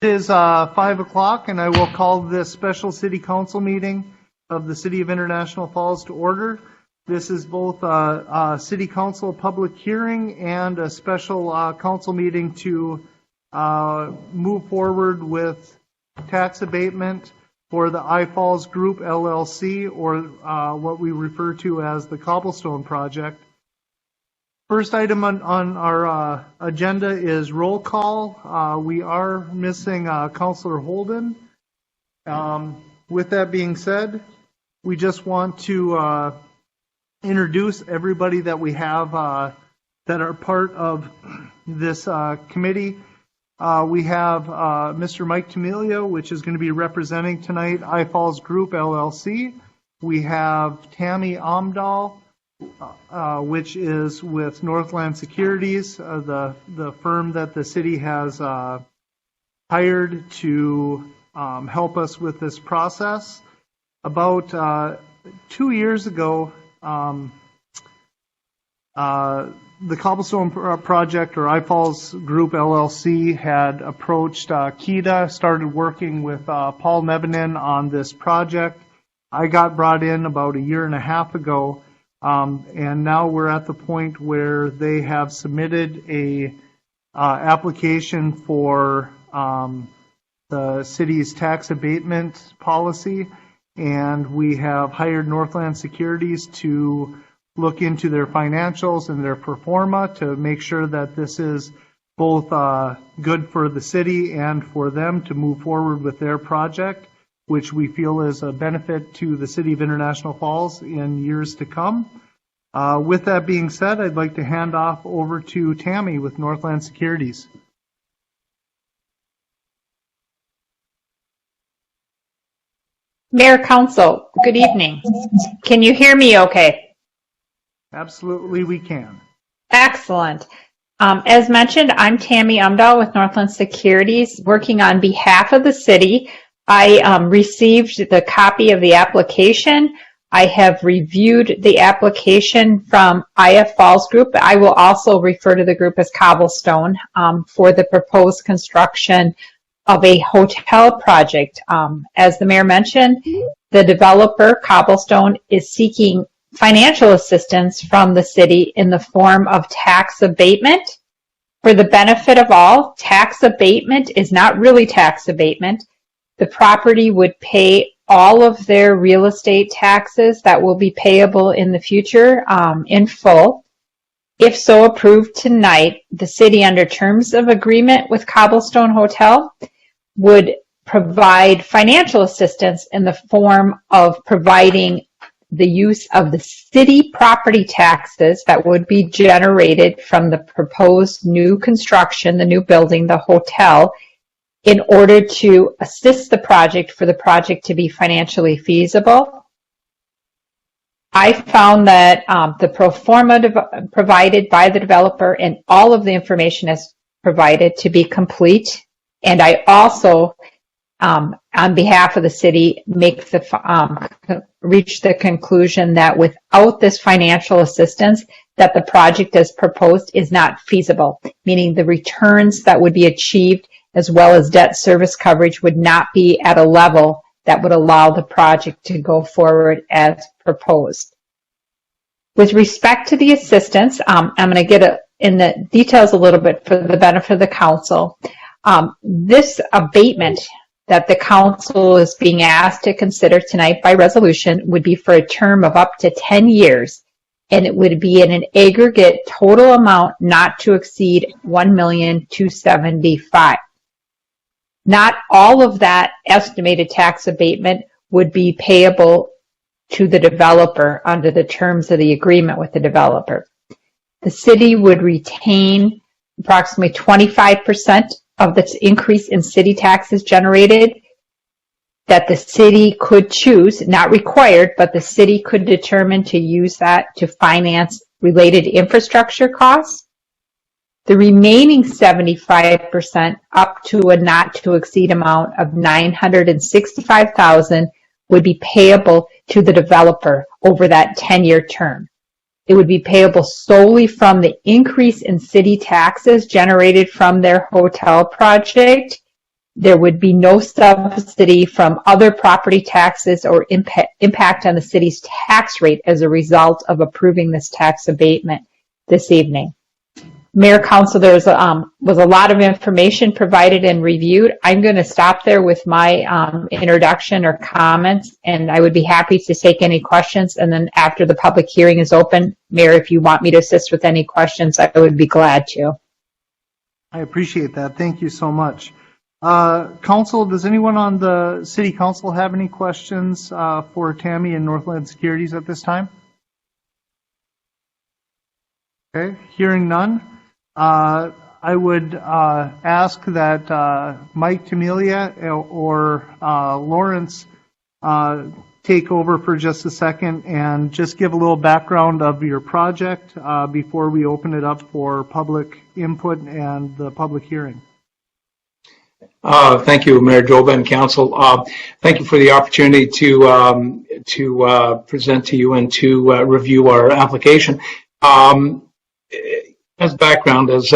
It is 5 o'clock, and I will call this special city council meeting of the City of International Falls to order. This is both a city council public hearing and a special council meeting to move forward with tax abatement for the iFalls Group LLC, or what we refer to as the Cobblestone Project. First item on our agenda is roll call. We are missing Councillor Holden. With that being said, we just want to introduce everybody that we have that are part of this committee. We have Mr. Mike Tamilio, which is going to be representing tonight iFalls Group LLC. We have Tammy Amdahl, which is with Northland Securities, the firm that the city has hired to help us with this process. About 2 years ago, the Cobblestone Project, or iFalls Group LLC, had approached KEDA, started working with Paul Nevenin on this project. I got brought in about a year and a half ago. And now we're at the point where they have submitted a application for the city's tax abatement policy, and we have hired Northland Securities to look into their financials and their pro forma to make sure that this is both good for the city and for them to move forward with their project, which we feel is a benefit to the City of International Falls in years to come. With that being said, I'd like to hand off over to Tammy with Northland Securities. Mayor, Council, good evening. Can you hear me okay? Absolutely, we can. Excellent. As mentioned, I'm Tammy Amdahl with Northland Securities, working on behalf of the city. I received the copy of the application. I have reviewed the application from iFalls Group. I will also refer to the group as Cobblestone for the proposed construction of a hotel project. As the mayor mentioned, the developer, Cobblestone, is seeking financial assistance from the city in the form of tax abatement. For the benefit of all, tax abatement is not really tax abatement. The property would pay all of their real estate taxes that will be payable in the future in full. If so approved tonight, the city, under terms of agreement with Cobblestone Hotel, would provide financial assistance in the form of providing the use of the city property taxes that would be generated from the proposed new construction, the new building, the hotel, in order to assist the project for the project to be financially feasible. I found that the pro forma provided by the developer and all of the information as provided to be complete. And I also, on behalf of the city, reach the conclusion that without this financial assistance, that the project as proposed is not feasible, meaning the returns that would be achieved as well as debt service coverage would not be at a level that would allow the project to go forward as proposed. With respect to the assistance, I'm going to get in the details a little bit for the benefit of the council. This abatement that the council is being asked to consider tonight by resolution would be for a term of up to 10 years, and it would be in an aggregate total amount not to exceed $1,275,000. Not all of that estimated tax abatement would be payable to the developer under the terms of the agreement with the developer. The city would retain approximately 25% of the increase in city taxes generated that the city could choose, not required, but the city could determine to use that to finance related infrastructure costs. The remaining 75%, up to a not to exceed amount of $965,000, would be payable to the developer over that 10-year term. It would be payable solely from the increase in city taxes generated from their hotel project, There would be no subsidy from other property taxes or impact on the city's tax rate as a result of approving this tax abatement this evening. Mayor, Council, there was a lot of information provided and reviewed. I'm going to stop there with my introduction or comments, and I would be happy to take any questions. And then after the public hearing is open, Mayor, if you want me to assist with any questions, I would be glad to. I appreciate that. Thank you so much. Council, does anyone on the City Council have any questions for Tammy and Northland Securities at this time? Okay, hearing none. I would ask that Mike Tamelia or Lawrence take over for just a second and just give a little background of your project before we open it up for public input and the public hearing. Thank you, Mayor Joba and Council. Thank you for the opportunity to present to you and to review our application. As background, as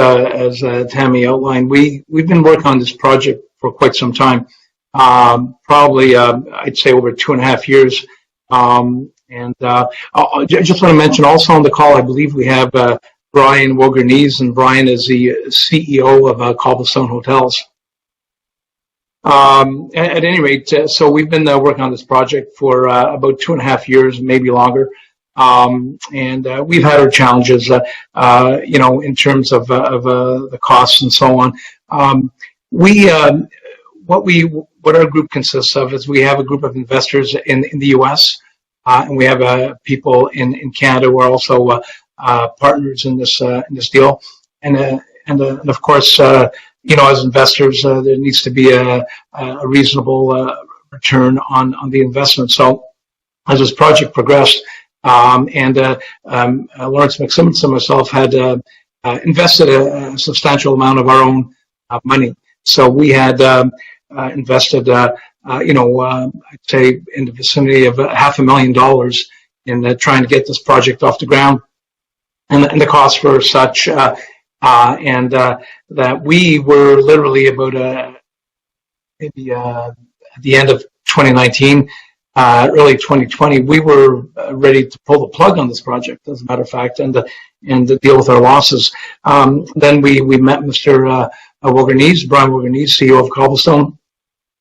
Tammy outlined, we've been working on this project for quite some time. Probably, I'd say over 2.5 years. I just want to mention also on the call, I believe we have Brian Wogernies, and Brian is the CEO of Cobblestone Hotels. At any rate, so we've been working on this project for about 2.5 years, maybe longer. We've had our challenges, in terms of the costs and so on. What our group consists of is we have a group of investors in the U.S. And we have people in Canada who are also partners in this deal. And of course, as investors, there needs to be a reasonable return on the investment. So as this project progressed, Lawrence McSimmons and myself had invested a substantial amount of our own money. So we had invested, I'd say in the vicinity of $500,000 in trying to get this project off the ground. And the costs were such, that we were literally about maybe at the end of 2019, early 2020, we were ready to pull the plug on this project, as a matter of fact, and to deal with our losses. Then we met Mr. Wogernies, Brian Wogernies, CEO of Cobblestone,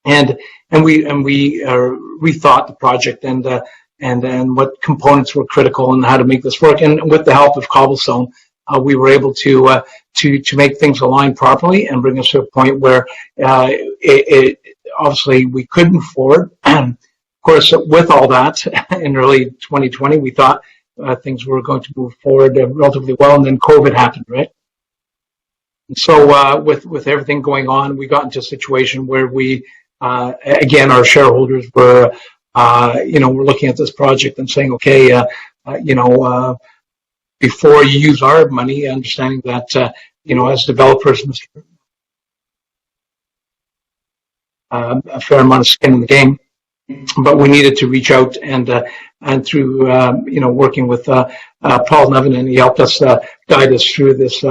and we rethought the project and what components were critical and how to make this work. And with the help of Cobblestone, we were able to make things align properly and bring us to a point where obviously we could move forward. Of course, with all that, in early 2020, we thought things were going to move forward relatively well, and then COVID happened, right? And so with everything going on, we got into a situation where we, again, our shareholders were, we're looking at this project and saying, okay, before you use our money, understanding that, as developers, a fair amount of skin in the game, but we needed to reach out and through, working with Paul Nevin, and he helped us guide us through this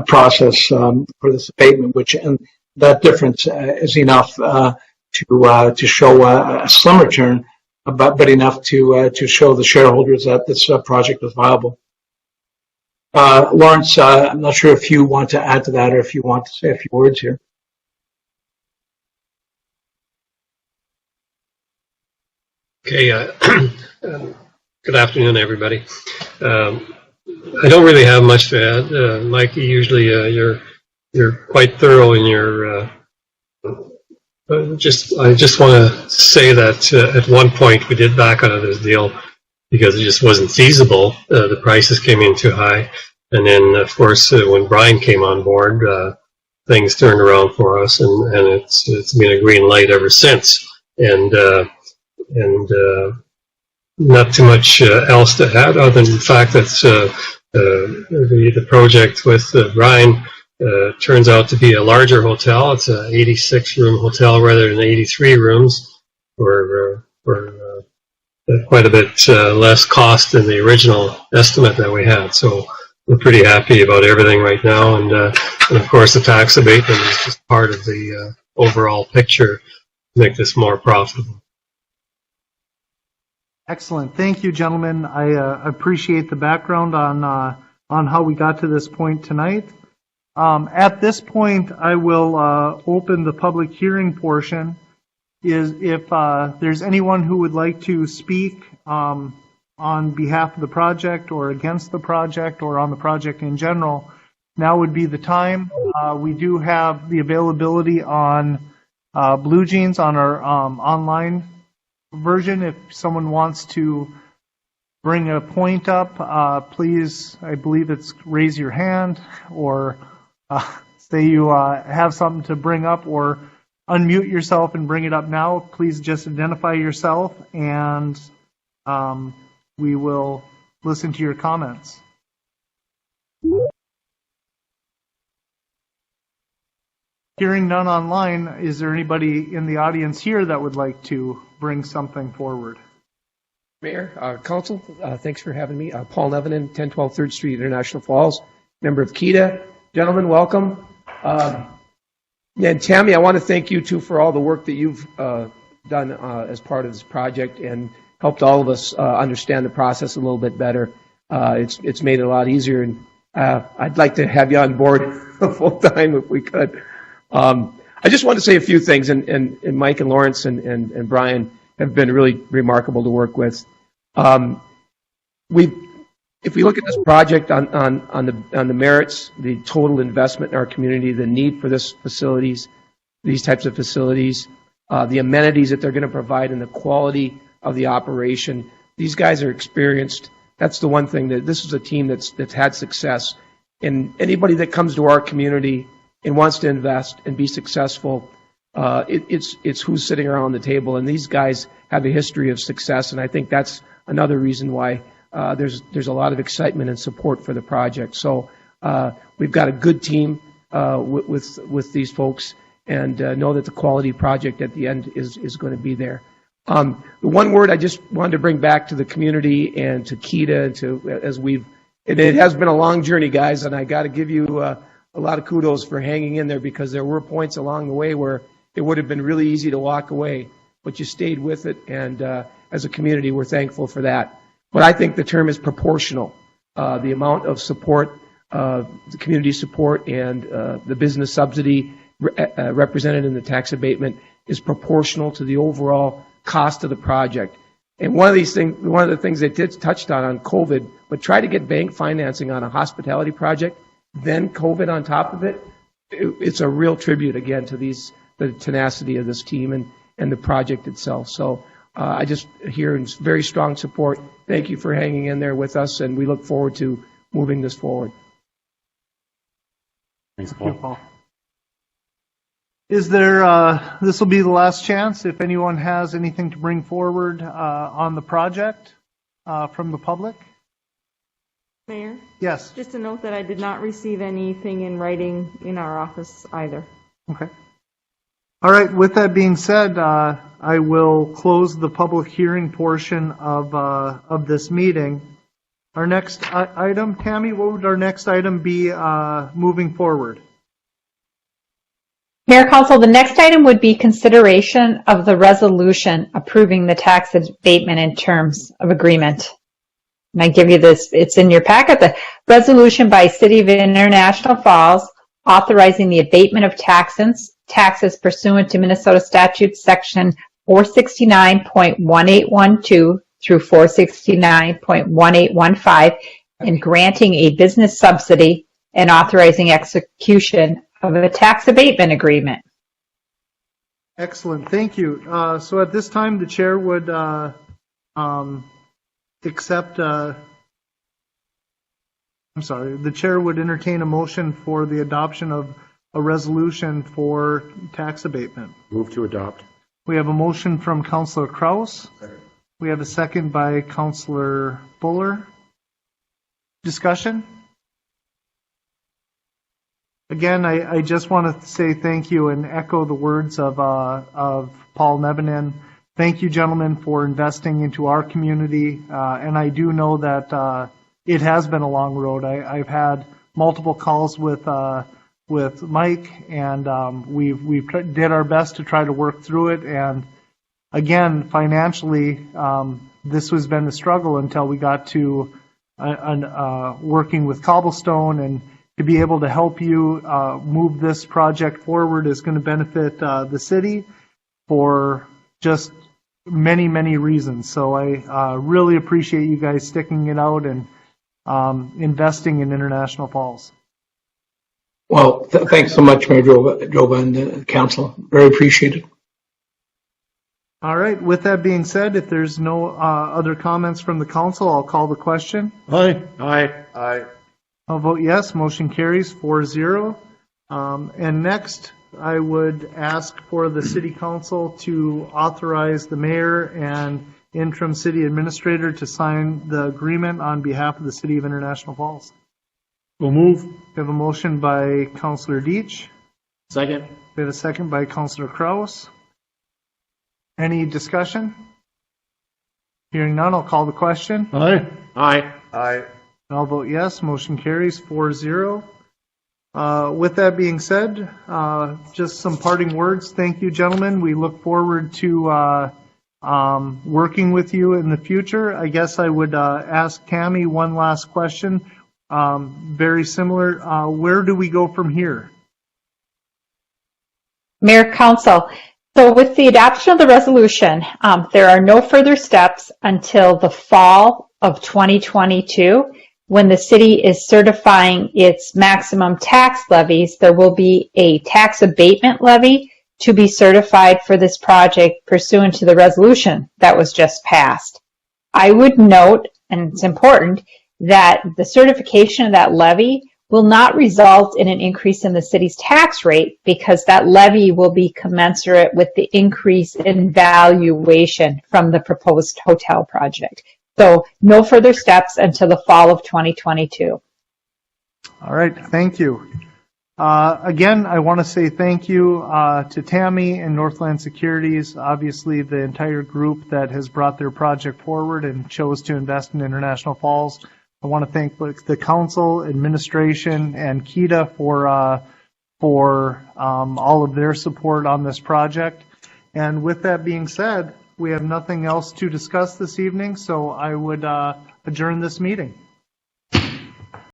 process for this abatement, and that difference is enough to show a slim return, but enough to show the shareholders that this project was viable. Lawrence, I'm not sure if you want to add to that or if you want to say a few words here. Okay. Good afternoon, everybody. I don't really have much to add. Mike, usually you're quite thorough in your. I just want to say that at one point we did back out of this deal because it just wasn't feasible. The prices came in too high, and then of course when Brian came on board, things turned around for us, and it's been a green light ever since. And not too much else to add other than the fact that the project with Brian turns out to be a larger hotel. It's an 86-room hotel rather than 83 rooms, for quite a bit less cost than the original estimate that we had. So we're pretty happy about everything right now, and of course the tax abatement is just part of the overall picture to make this more profitable. Excellent. Thank you, gentlemen. I appreciate the background on how we got to this point tonight. At this point, I will open the public hearing portion. If there's anyone who would like to speak on behalf of the project or against the project or on the project in general, now would be the time. We do have the availability on Blue Jeans on our online version. If someone wants to bring a point up, please, I believe it's raise your hand or say you have something to bring up, or unmute yourself and bring it up now. Please just identify yourself and we will listen to your comments. Hearing none online, is there anybody in the audience here that would like to bring something forward? Mayor, Council, thanks for having me. Paul Nevenin, 1012 3rd Street, International Falls, member of KEDA. Gentlemen, welcome. And Tammy, I want to thank you too for all the work that you've done as part of this project and helped all of us understand the process a little bit better. It's made it a lot easier, and I'd like to have you on board full time if we could. I just want to say a few things, and Mike and Lawrence and Brian have been really remarkable to work with. If we look at this project on the merits, the total investment in our community, the need for these types of facilities, the amenities that they're going to provide, and the quality of the operation, these guys are experienced. That's the one thing, that this is a team that's had success. And anybody that comes to our community and wants to invest and be successful, it's who's sitting around the table. And these guys have a history of success, and I think that's another reason why there's a lot of excitement and support for the project. So we've got a good team with these folks, and know that the quality project at the end is going to be there. The one word I just wanted to bring back to the community and to KEDA, it has been a long journey, guys, and I got to give you a lot of kudos for hanging in there, because there were points along the way where it would have been really easy to walk away, but you stayed with it, and as a community, we're thankful for that. But I think the term is proportional. The amount of support, the community support, and the business subsidy represented in the tax abatement is proportional to the overall cost of the project. And one of the things they did touched on COVID, but try to get bank financing on a hospitality project, then COVID on top of it, it's a real tribute again to the tenacity of this team and the project itself. So I just hear very strong support. Thank you for hanging in there with us, and we look forward to moving this forward. Thanks, Thank you, Paul. Paul. Is there, this will be the last chance if anyone has anything to bring forward on the project from the public? Mayor, Yes. just a note that I did not receive anything in writing in our office either. Okay. All right. With that being said, I will close the public hearing portion of this meeting. Our next item, Tammy, what would our next item be moving forward? Mayor, Council, the next item would be consideration of the resolution approving the tax abatement in terms of agreement. And I give you this, it's in your packet, the resolution by City of International Falls authorizing the abatement of taxes pursuant to Minnesota Statute Section 469.1812 through 469.1815 and granting a business subsidy and authorizing execution of a tax abatement agreement. Excellent. Thank you. So at this time, the chair would the chair would entertain a motion for the adoption of a resolution for tax abatement. Move to adopt. We have a motion from Councilor Kraus. We have a second by Councilor Buller. Discussion? Again, I just want to say thank you and echo the words of Paul Nevenin. Thank you, gentlemen, for investing into our community. And I do know that it has been a long road. I've had multiple calls with with Mike, and did our best to try to work through it. And again, financially, this has been a struggle until we got to working with Cobblestone, and to be able to help you move this project forward is going to benefit the city for just many, many reasons. So I really appreciate you guys sticking it out and investing in International Falls. Well, thanks so much, Mayor Droba and the council. Very appreciated. All right. With that being said, if there's no other comments from the council, I'll call the question. Aye. Aye. Aye. I'll vote yes. Motion carries 4-0. And next, I would ask for the city council to authorize the mayor and interim city administrator to sign the agreement on behalf of the city of International Falls. We'll move. We have a motion by Councillor Deitch. Second. We have a second by Councillor Kraus. Any discussion? Hearing none, I'll call the question. Aye. Aye. Aye. I'll vote yes. Motion carries 4-0. With that being said, just some parting words. Thank you, gentlemen. We look forward to working with you in the future. I guess I would ask Tammy one last question. Very similar. Where do we go from here? Mayor, Council. So with the adoption of the resolution, there are no further steps until the fall of 2022. When the city is certifying its maximum tax levies, there will be a tax abatement levy to be certified for this project pursuant to the resolution that was just passed. I would note, and it's important, that the certification of that levy will not result in an increase in the city's tax rate, because that levy will be commensurate with the increase in valuation from the proposed hotel project. So no further steps until the fall of 2022. All right. Thank you. Again, I want to say thank you to Tammy and Northland Securities, obviously the entire group that has brought their project forward and chose to invest in International Falls. I want to thank the council, administration, and KEDA for all of their support on this project. And with that being said, we have nothing else to discuss this evening, so I would adjourn this meeting.